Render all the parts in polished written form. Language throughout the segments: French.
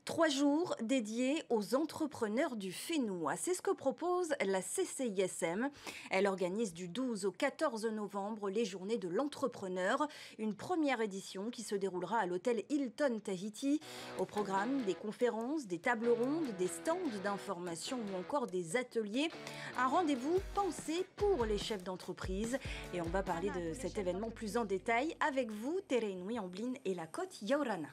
3 jours dédiés aux entrepreneurs du Fénois. C'est ce que propose la CCISM. Elle organise du 12 au 14 novembre les journées de l'entrepreneur. Une première édition qui se déroulera à l'hôtel Hilton Tahiti. Au programme, des conférences, des tables rondes, des stands d'information ou encore des ateliers. Un rendez-vous pensé pour les chefs d'entreprise. Et on va parler de cet événement plus en détail avec vous, Terenoui Amblin et la côte Yaurana.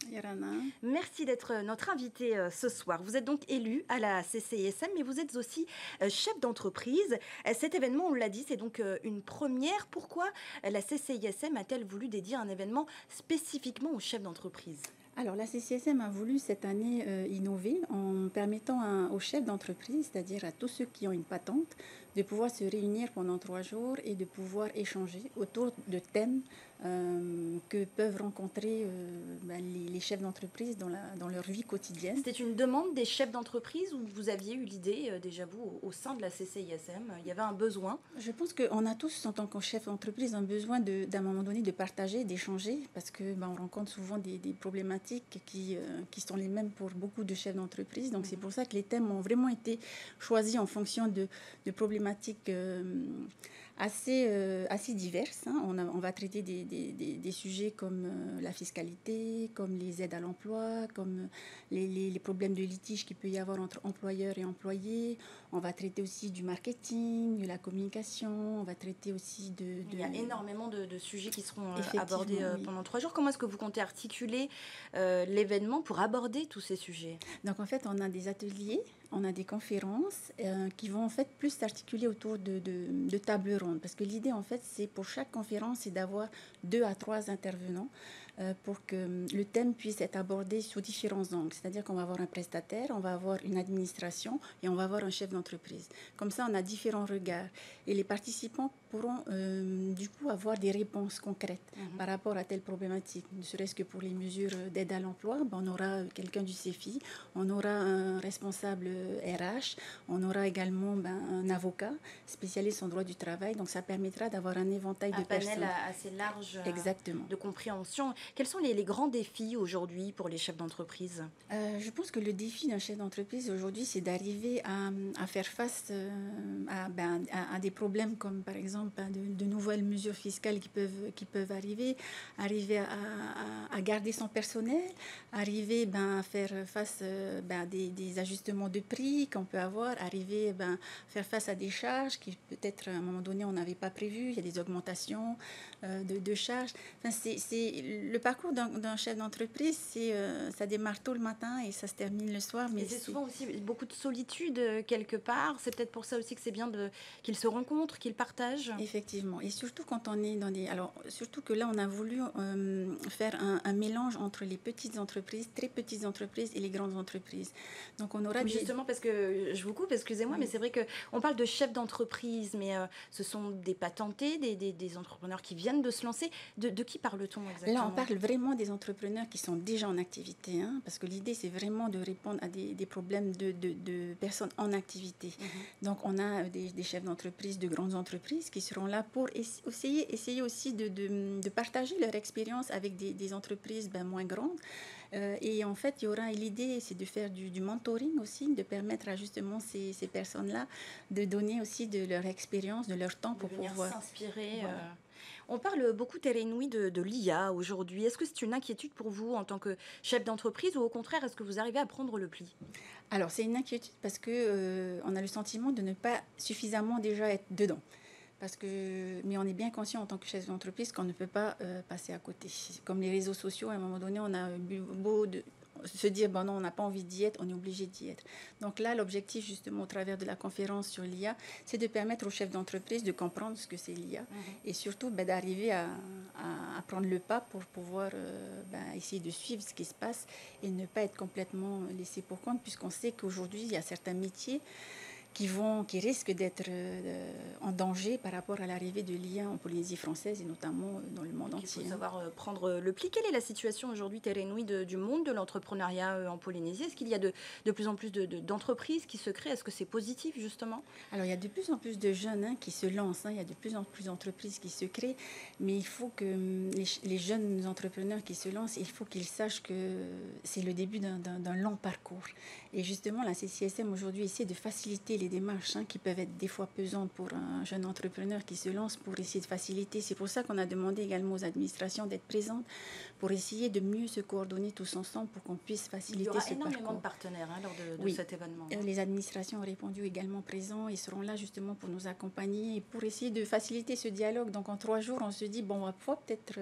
Merci d'être notre invité ce soir. Vous êtes donc élu à la CCISM, mais vous êtes aussi chef d'entreprise. Cet événement, on l'a dit, c'est donc une première. Pourquoi la CCISM a-t-elle voulu dédier un événement spécifiquement aux chefs d'entreprise ? Alors, la CCISM a voulu cette année innover en permettant aux chefs d'entreprise, c'est-à-dire à tous ceux qui ont une patente, de pouvoir se réunir pendant 3 jours et de pouvoir échanger autour de thèmes que peuvent rencontrer les chefs d'entreprise dans leur vie quotidienne. C'était une demande des chefs d'entreprise ou vous aviez eu l'idée, déjà vous, au sein de la CCISM, il y avait un besoin ? Je pense qu'on a tous, en tant que chef d'entreprise, un besoin d'un moment donné de partager, d'échanger, parce que on rencontre souvent des problématiques qui sont les mêmes pour beaucoup de chefs d'entreprise. Donc, c'est pour ça que les thèmes ont vraiment été choisis en fonction de problématiques assez diverses. Hein. On va traiter des sujets comme la fiscalité, comme les aides à l'emploi, comme les problèmes de litige qu'il peut y avoir entre employeurs et employés. On va traiter aussi du marketing, de la communication. On va traiter aussi Il y a énormément de sujets qui seront abordés pendant 3 jours. Comment est-ce que vous comptez articuler l'événement pour aborder tous ces sujets ? Donc en fait, on a des ateliers, on a des conférences qui vont en fait plus s'articuler autour de tables rondes. Parce que l'idée en fait, c'est pour chaque conférence, c'est d'avoir 2 à 3 intervenants pour que le thème puisse être abordé sous différents angles. C'est-à-dire qu'on va avoir un prestataire, on va avoir une administration et on va avoir un chef d'entreprise. Comme ça, on a différents regards. Et les participants pourront du coup avoir des réponses concrètes par rapport à telle problématique. Ne serait-ce que pour les mesures d'aide à l'emploi, on aura quelqu'un du CEFI, on aura un responsable RH, on aura également un avocat spécialiste en droit du travail. Donc ça permettra d'avoir un éventail de personnes. Un panel assez large Exactement. De compréhension. Quels sont les grands défis aujourd'hui pour les chefs d'entreprise ? Je pense que le défi d'un chef d'entreprise aujourd'hui, c'est d'arriver à faire face à des problèmes comme par exemple de nouvelles mesures fiscales qui peuvent arriver à garder son personnel, arriver à faire face à des ajustements de prix qu'on peut avoir, arriver à faire face à des charges qui peut-être à un moment donné on n'avait pas prévu, il y a des augmentations de charges. Enfin, c'est le parcours d'un chef d'entreprise, ça démarre tôt le matin et ça se termine le soir. Mais c'est souvent aussi beaucoup de solitude quelque part. C'est peut-être pour ça aussi que c'est bien qu'ils se rencontrent, qu'ils partagent. Effectivement. Et surtout quand on est dans des... Alors, surtout que là, on a voulu faire un mélange entre les petites entreprises, très petites entreprises et les grandes entreprises. Donc, on aura justement, parce que je vous coupe, excusez-moi, mais c'est vrai qu'on parle de chefs d'entreprise, mais ce sont des patentés, des entrepreneurs qui viennent de se lancer. De qui parle-t-on exactement ? Là, on parle vraiment des entrepreneurs qui sont déjà en activité, hein, parce que l'idée, c'est vraiment de répondre à des problèmes de personnes en activité. Donc, on a des chefs d'entreprise, de grandes entreprises qui seront là pour essayer aussi de partager leur expérience avec des entreprises moins grandes. Et en fait, l'idée, c'est de faire du mentoring aussi, de permettre à justement ces personnes-là de donner aussi de leur expérience, de leur temps pour pouvoir s'inspirer. Voilà. On parle beaucoup, Terenoui, de l'IA aujourd'hui. Est-ce que c'est une inquiétude pour vous en tant que chef d'entreprise ou au contraire, est-ce que vous arrivez à prendre le pli ? Alors, c'est une inquiétude parce que on a le sentiment de ne pas suffisamment déjà être dedans. Mais on est bien conscient en tant que chef d'entreprise qu'on ne peut pas passer à côté. Comme les réseaux sociaux, à un moment donné, on a beau se dire, non, on n'a pas envie d'y être, on est obligé d'y être. Donc là, l'objectif, justement, au travers de la conférence sur l'IA, c'est de permettre aux chefs d'entreprise de comprendre ce que c'est l'IA et surtout d'arriver à prendre le pas pour pouvoir essayer de suivre ce qui se passe et ne pas être complètement laissé pour compte, puisqu'on sait qu'aujourd'hui, il y a certains métiers qui risquent d'être en danger par rapport à l'arrivée de l'IA en Polynésie française et notamment dans le monde entier. Il faut savoir prendre le pli. Quelle est la situation aujourd'hui, Tere Inouye, du monde de l'entrepreneuriat en Polynésie? Est-ce qu'il y a de plus en plus d'entreprises qui se créent? Est-ce que c'est positif, justement? Alors, il y a de plus en plus de jeunes qui se lancent, il y a de plus en plus d'entreprises qui se créent, mais il faut que les jeunes entrepreneurs qui se lancent, il faut qu'ils sachent que c'est le début d'un long parcours. Et justement, la CCSM aujourd'hui essaie de faciliter les démarches qui peuvent être des fois pesantes pour un jeune entrepreneur qui se lance, pour essayer de faciliter. C'est pour ça qu'on a demandé également aux administrations d'être présentes pour essayer de mieux se coordonner tous ensemble pour qu'on puisse faciliter ce parcours. Il y aura énormément de partenaires lors de cet événement. Les administrations ont répondu également présents et seront là justement pour nous accompagner et pour essayer de faciliter ce dialogue. Donc en 3 jours, on se dit, bon, on va pouvoir peut-être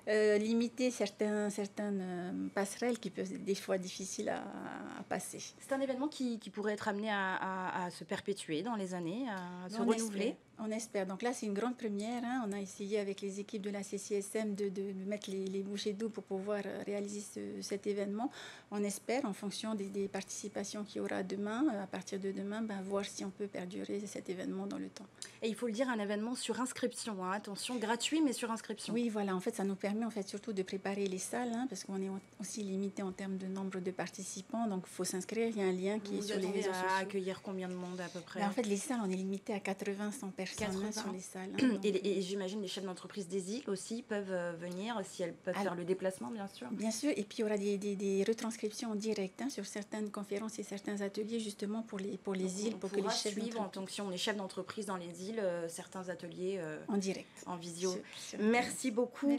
limiter certaines passerelles qui peuvent être des fois difficiles à passer. C'est un événement qui pourrait être amené à se perpétuer dans les années, à se renouveler. On espère. Donc là, c'est une grande première. On a essayé avec les équipes de la CCSM de mettre les bouchées doubles pour pouvoir réaliser cet événement. On espère, en fonction des participations qu'il y aura demain, à partir de demain, voir si on peut perdurer cet événement dans le temps. Et il faut le dire, un événement sur inscription. Attention, gratuit, mais sur inscription. Oui, voilà. En fait, ça nous permet surtout de préparer les salles, parce qu'on est aussi limité en termes de nombre de participants. Donc, il faut s'inscrire. Il y a un lien qui est sur les réseaux sociaux. Accueillir combien de monde à peu près? En fait, les salles, on est limité à 80-100 personnes sur les salles. Et j'imagine les chefs d'entreprise des îles aussi peuvent venir, si elles peuvent faire le déplacement, bien sûr. Bien sûr. Et puis, il y aura des retranscriptions en direct sur certaines conférences et certains ateliers, justement pour les îles, pour que les chefs suivre en tant que si on est chef d'entreprise dans les îles, certains ateliers en direct, en visio. Merci beaucoup,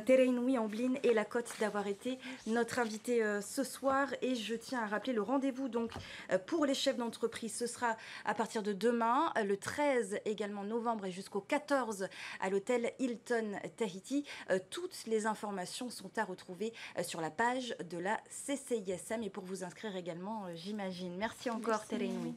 Tere Inouye Amblin et la Côte d'avoir été notre invitée ce soir. Et je tiens à rappeler le rendez-vous donc pour les chefs d'entreprise. Ce sera à partir de demain, le 13 également novembre et jusqu'au 14 à l'hôtel Hilton Tahiti. Toutes les informations sont à retrouver sur la page de la CCISM et pour vous inscrire également, j'imagine. Merci encore, Tere Inouye.